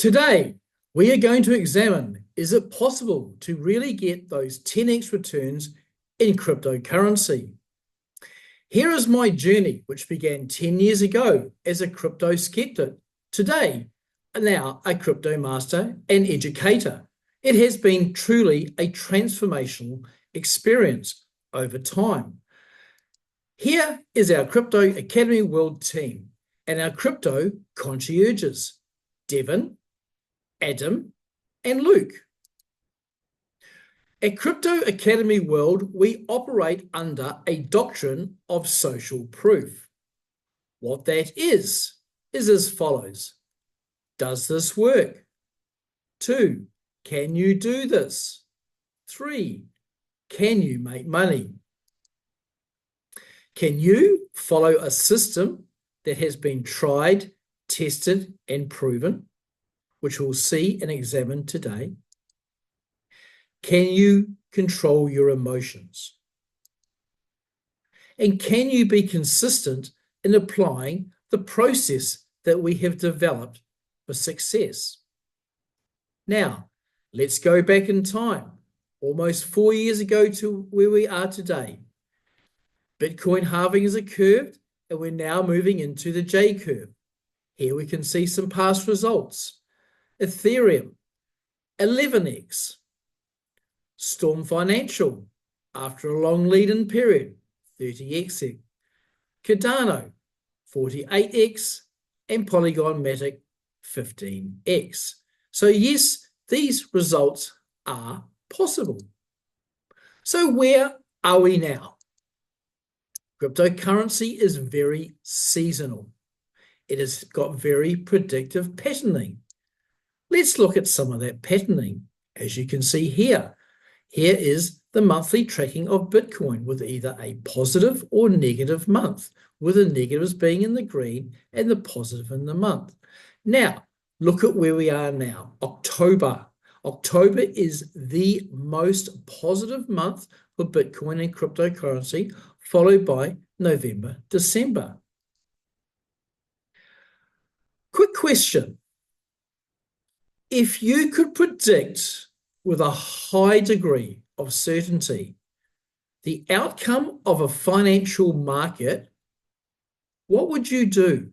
Today, we are going to examine, is it possible to really get those 10x returns in cryptocurrency? Here is my journey, which began 10 years ago as a crypto skeptic. Today, now a crypto master and educator. It has been truly a transformational experience over time. Here is our Crypto Academy World team and our crypto concierges, Devin, Adam, and Luke. At Crypto Academy World, we operate under a doctrine of social proof. What that is as follows. Does this work? 2, can you do this? 3, can you make money? Can you follow a system that has been tried, tested, and proven, which we'll see and examine today? Can you control your emotions? And can you be consistent in applying the process that we have developed for success? Now, let's go back in time, almost 4 years ago to where we are today. Bitcoin halving has occurred, and we're now moving into the J curve. Here we can see some past results. Ethereum, 11x. Storm Financial, after a long lead-in period, 30x. Cardano, 48x. And Polygon Matic, 15x. So yes, these results are possible. So where are we now? Cryptocurrency is very seasonal. It has got very predictive patterning. Let's look at some of that patterning. As you can see here, here is the monthly tracking of Bitcoin with either a positive or negative month, with the negatives being in the green and the positive in the month. Now, look at where we are now, October. October is the most positive month for Bitcoin and cryptocurrency, followed by November, December. Quick question. If you could predict with a high degree of certainty the outcome of a financial market, what would you do?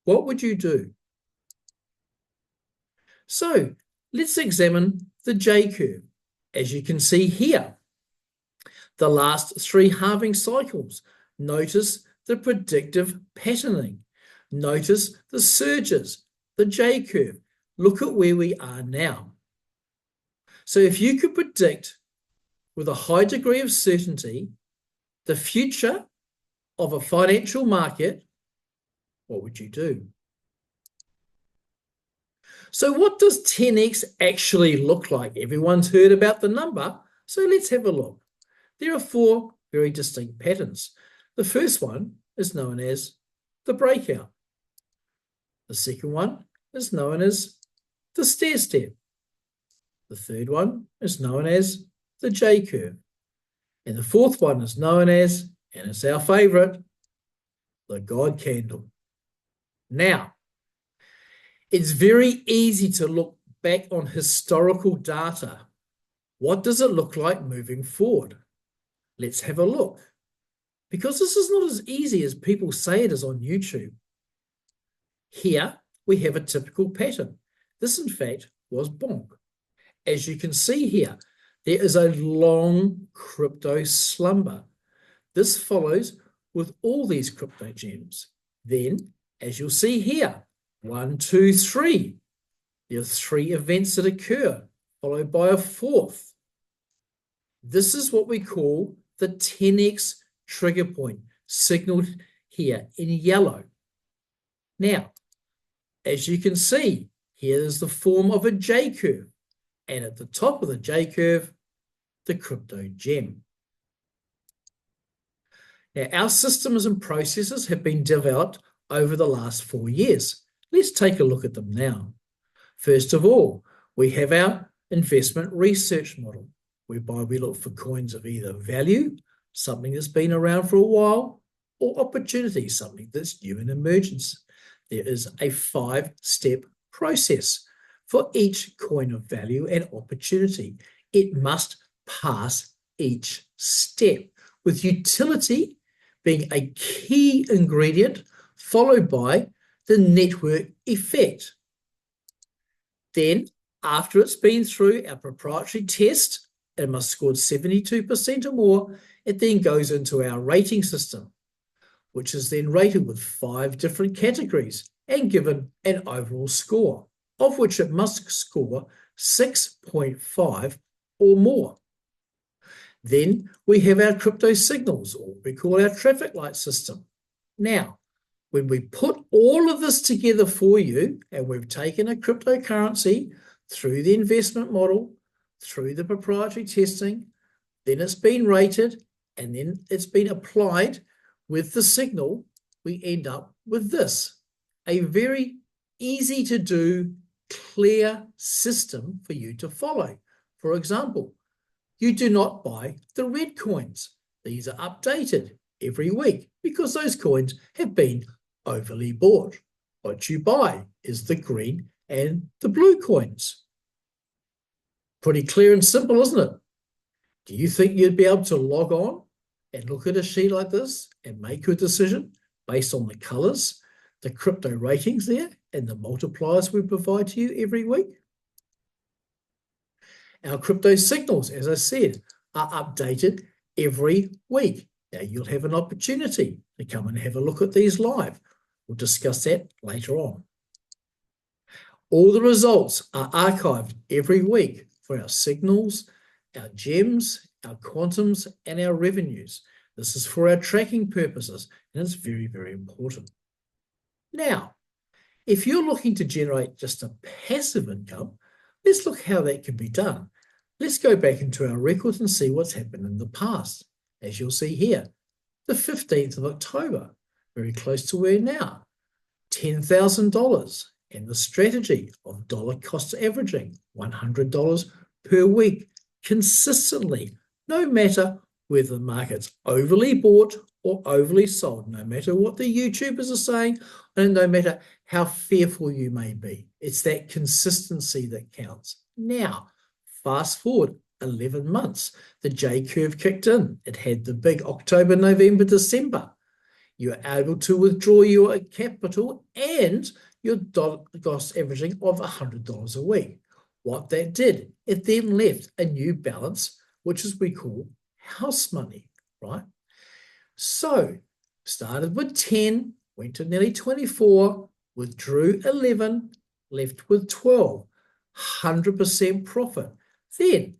What would you do? So let's examine the J curve. As you can see here, the last 3 halving cycles. Notice the predictive patterning. Notice the surges, the J curve. Look at where we are now. So if you could predict with a high degree of certainty the future of a financial market, what would you do? So what does 10x actually look like? Everyone's heard about the number, so let's have a look. There are 4 very distinct patterns. The first one is known as the breakout. The second one is known as the stair step. The third one is known as the J curve. And the fourth one is known as, and it's our favorite, the God candle. Now, it's very easy to look back on historical data. What does it look like moving forward? Let's have a look. Because this is not as easy as people say it is on YouTube. Here we have a typical pattern. This, in fact, was bonk. As you can see here, there is a long crypto slumber. This follows with all these crypto gems. Then, as you'll see here, 1, 2, 3. There are 3 events that occur, followed by a 4th. This is what we call the 10x trigger point, signaled here in yellow. Now, as you can see, here is the form of a J curve, and at the top of the J curve, the crypto gem. Now, our systems and processes have been developed over the last 4 years. Let's take a look at them now. First of all, we have our investment research model, whereby we look for coins of either value, something that's been around for a while, or opportunity, something that's new and emergence. There is a 5-step process. For each coin of value and opportunity, it must pass each step, with utility being a key ingredient, followed by the network effect. Then, after it's been through our proprietary test, it must score 72% or more, it then goes into our rating system, which is then rated with 5 different categories and given an overall score, of which it must score 6.5 or more. Then we have our crypto signals, or we call our traffic light system. Now, when we put all of this together for you, and we've taken a cryptocurrency through the investment model, through the proprietary testing, then it's been rated, and then it's been applied with the signal, we end up with this, a very easy to do, clear system for you to follow. For example, you do not buy the red coins. These are updated every week because those coins have been overly bought. What you buy is the green and the blue coins. Pretty clear and simple, isn't it? Do you think you'd be able to log on and look at a sheet like this and make your decision based on the colors, the crypto ratings there, and the multipliers we provide to you every week? Our crypto signals, as I said, are updated every week. Now you'll have an opportunity to come and have a look at these live. We'll discuss that later on. All the results are archived every week for our signals, our gems, our quantums, and our revenues. This is for our tracking purposes, and it's very, very important. Now, if you're looking to generate just a passive income, let's look how that can be done. Let's go back into our records and see what's happened in the past. As you'll see here, the 15th of October, very close to where now, $10,000, and the strategy of dollar cost averaging, $100 per week, consistently, no matter whether the market's overly bought or overly sold, no matter what the YouTubers are saying, and no matter how fearful you may be. It's that consistency that counts. Now, fast forward 11 months, the J curve kicked in. It had the big October, November, December. You were able to withdraw your capital and your dollar cost averaging of $100 a week. What that did, it then left a new balance, which is we call house money, right? So started with 10, went to nearly 24, withdrew 11, left with 12, 100% profit. Then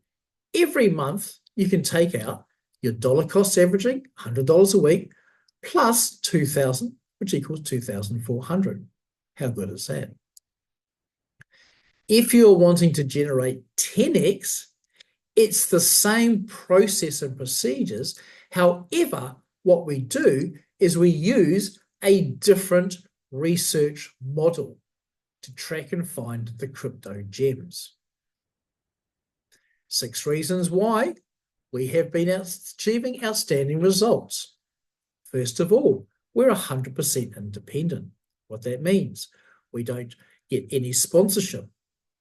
every month you can take out your dollar cost averaging, $100 a week, plus 2,000, which equals 2,400. How good is that? If you're wanting to generate 10x, it's the same process and procedures. However, what we do is we use a different research model to track and find the crypto gems. 6 reasons why we have been achieving outstanding results. First of all, we're 100% independent. What that means, we don't get any sponsorship.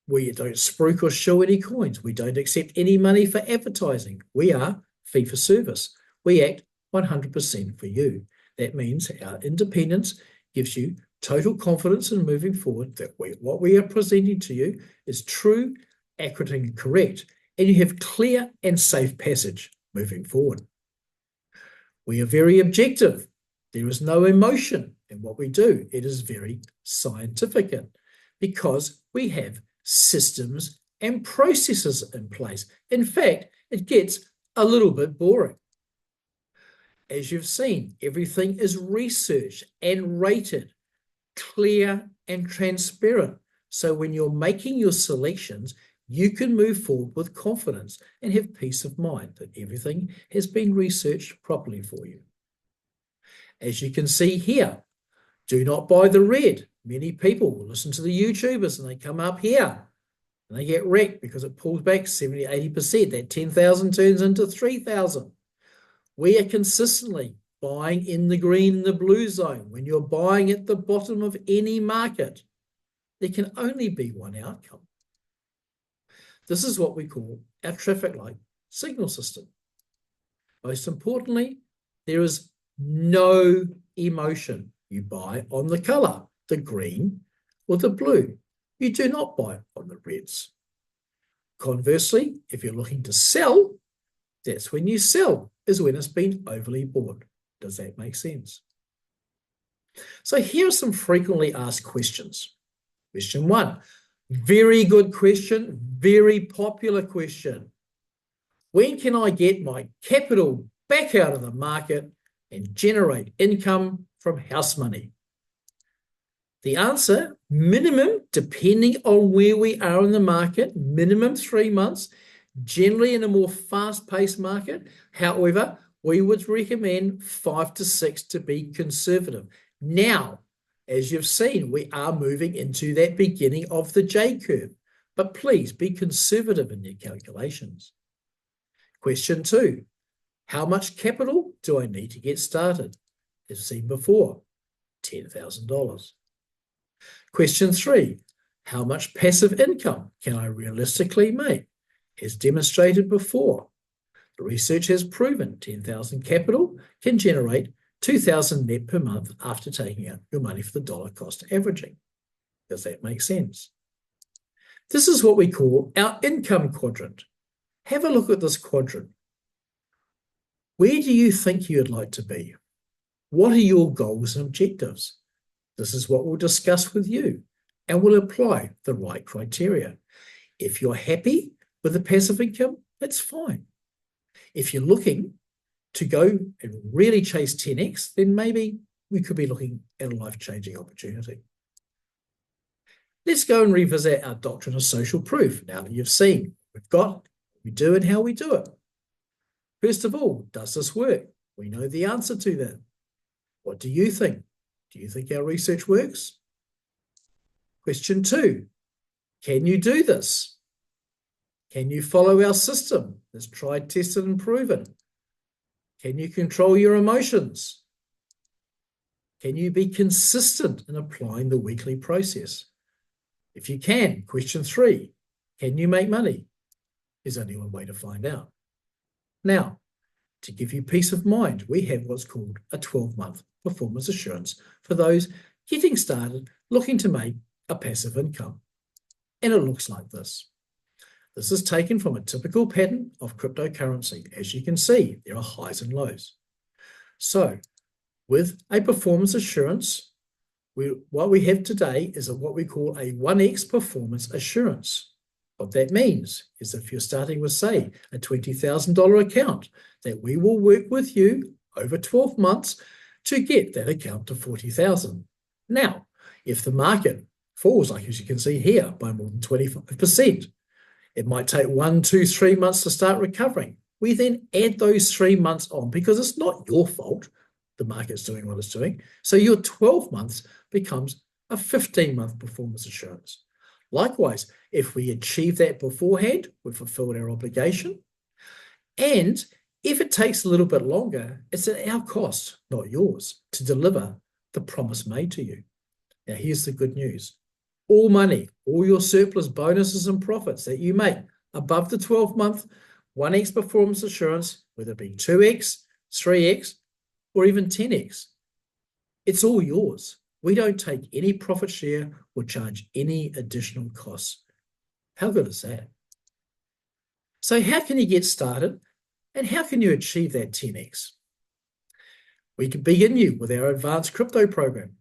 We don't spruik or show any coins. We don't accept any money for advertising. We are fee for service. We act 100% for you. That means our independence gives you total confidence in moving forward that what we are presenting to you is true, accurate, and correct, and you have clear and safe passage moving forward. We are very objective. There is no emotion in what we do. It is very scientific because we have systems and processes in place. In fact, it gets a little bit boring. As you've seen, everything is researched and rated, clear and transparent. So when you're making your selections, you can move forward with confidence and have peace of mind that everything has been researched properly for you. As you can see here, do not buy the red. Many people will listen to the YouTubers and they come up here and they get wrecked because it pulls back 70, 80%. That 10,000 turns into 3,000. We are consistently buying in the green and the blue zone. When you're buying at the bottom of any market, there can only be one outcome. This is what we call our traffic light signal system. Most importantly, there is no emotion. You buy on the colour, the green or the blue. You do not buy on the reds. Conversely, if you're looking to sell, that's when you sell, is when it's been overly bought. Does that make sense? So here are some frequently asked questions. Question 1, very good question, very popular question. When can I get my capital back out of the market and generate income from house money? The answer, minimum, depending on where we are in the market, minimum 3 months, generally in a more fast-paced market. However, we would recommend 5 to 6 to be conservative. Now, as you've seen, we are moving into that beginning of the J curve, but please be conservative in your calculations. Question 2, how much capital do I need to get started? As seen before, $10,000. Question 3, how much passive income can I realistically make? As demonstrated before, the research has proven 10,000 capital can generate 2,000 net per month after taking out your money for the dollar cost averaging. Does that make sense? This is what we call our income quadrant. Have a look at this quadrant. Where do you think you'd like to be? What are your goals and objectives? This is what we'll discuss with you, and we'll apply the right criteria. If you're happy with the passive income, that's fine. If you're looking to go and really chase 10x, then maybe we could be looking at a life-changing opportunity. Let's go and revisit our doctrine of social proof now that you've seen what we've got, what we do, and how we do it. First of all, does this work? We know the answer to that. What do you think? Do you think our research works? Question 2, can you do this? Can you follow our system that's tried, tested, and proven? Can you control your emotions? Can you be consistent in applying the weekly process? If you can, question 3, can you make money? There's only one way to find out. Now, to give you peace of mind, we have what's called a 12-month performance assurance for those getting started looking to make a passive income. And it looks like this. This is taken from a typical pattern of cryptocurrency. As you can see, there are highs and lows. So with a performance assurance, what we have today is what we call a 1x performance assurance. What that means is if you're starting with, say, a $20,000 account, that we will work with you over 12 months to get that account to $40,000. Now, if the market falls, like as you can see here, by more than 25%, it might take 1, 2, 3 months to start recovering. We then add those 3 months on because it's not your fault the market's doing what it's doing. So your 12 months becomes a 15-month performance assurance. Likewise, if we achieve that beforehand, we've fulfilled our obligation. And if it takes a little bit longer, it's at our cost, not yours, to deliver the promise made to you. Now, here's the good news. All money, all your surplus bonuses and profits that you make above the 12-month 1x performance assurance, whether it be 2x, 3x, or even 10x, it's all yours. We don't take any profit share or charge any additional costs. How good is that? So how can you get started and how can you achieve that 10x? We can begin you with our advanced crypto program,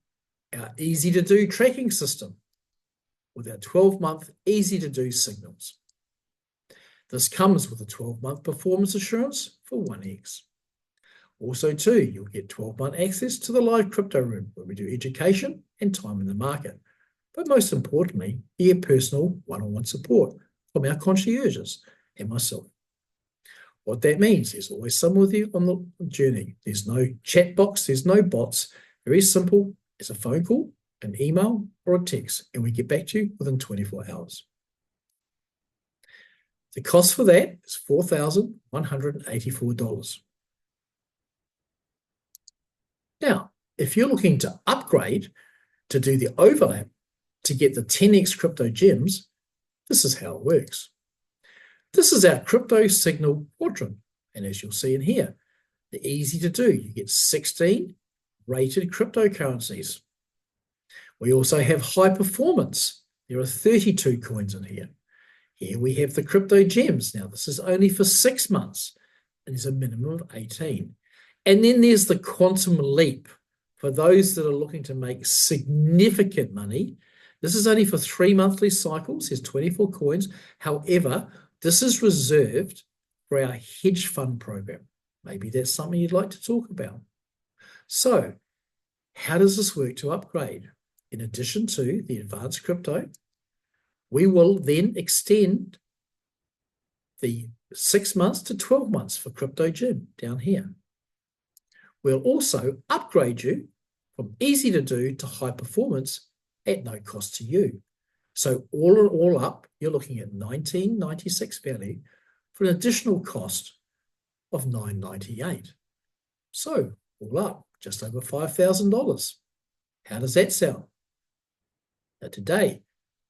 our easy-to-do tracking system, with our 12-month easy-to-do signals. This comes with a 12-month performance assurance for 1x. Also, too, you'll get 12-month access to the live crypto room where we do education and time in the market. But most importantly, you get personal one-on-one support from our concierges and myself. What that means is always someone with you on the journey. There's no chat box, there's no bots. Very simple. It's a phone call, an email, or a text, and we get back to you within 24 hours. The cost for that is $4,184. Now, if you're looking to upgrade to do the overlap to get the 10x crypto gems, this is how it works. This is our crypto signal quadrant. And as you'll see in here, they're easy to do. You get 16 rated cryptocurrencies. We also have high performance. There are 32 coins in here. Here we have the crypto gems. Now, this is only for 6 months, and there's a minimum of 18. And then there's the quantum leap. For those that are looking to make significant money, this is only for 3 monthly cycles. There's 24 coins. However, this is reserved for our hedge fund program. Maybe that's something you'd like to talk about. So, how does this work to upgrade? In addition to the advanced crypto, we will then extend the 6 months to 12 months for crypto gem down here. We'll also upgrade you from easy to do to high performance at no cost to you. So all up, you're looking at $19.96 value for an additional cost of $9.98. So all up, just over $5,000. How does that sound? Now today,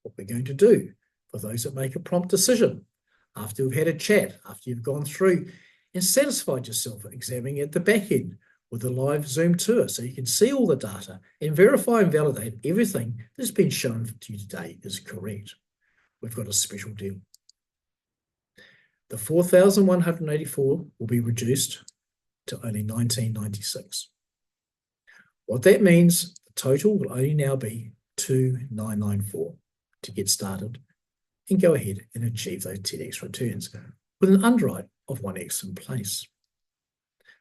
what we're going to do for those that make a prompt decision, after we've had a chat, after you've gone through and satisfied yourself examining at the back end with a live Zoom tour so you can see all the data and verify and validate everything that's been shown to you today is correct. We've got a special deal. The 4,184 will be reduced to only $19.96. What that means, the total will only now be $2,994 to get started and go ahead and achieve those 10x returns with an underwrite of 1x in place.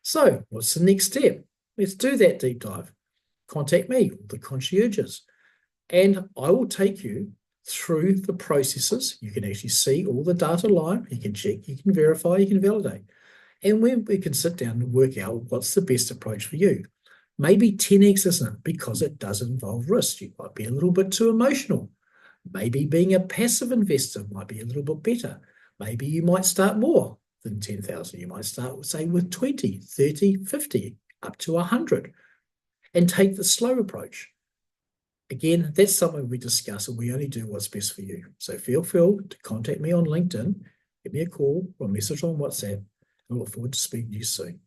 So what's the next step? Let's do that deep dive. Contact me, the concierges, and I will take you through the processes. You can actually see all the data live. You can check, you can verify, you can validate. And we can sit down and work out what's the best approach for you. Maybe 10x isn't because it does involve risk. You might be a little bit too emotional. Maybe being a passive investor might be a little bit better. Maybe you might start more than 10,000. You might start, say, with 20, 30, 50, up to 100, and take the slow approach. Again, that's something we discuss, and we only do what's best for you. So feel free to contact me on LinkedIn, give me a call or a message on WhatsApp. I look forward to speaking to you soon.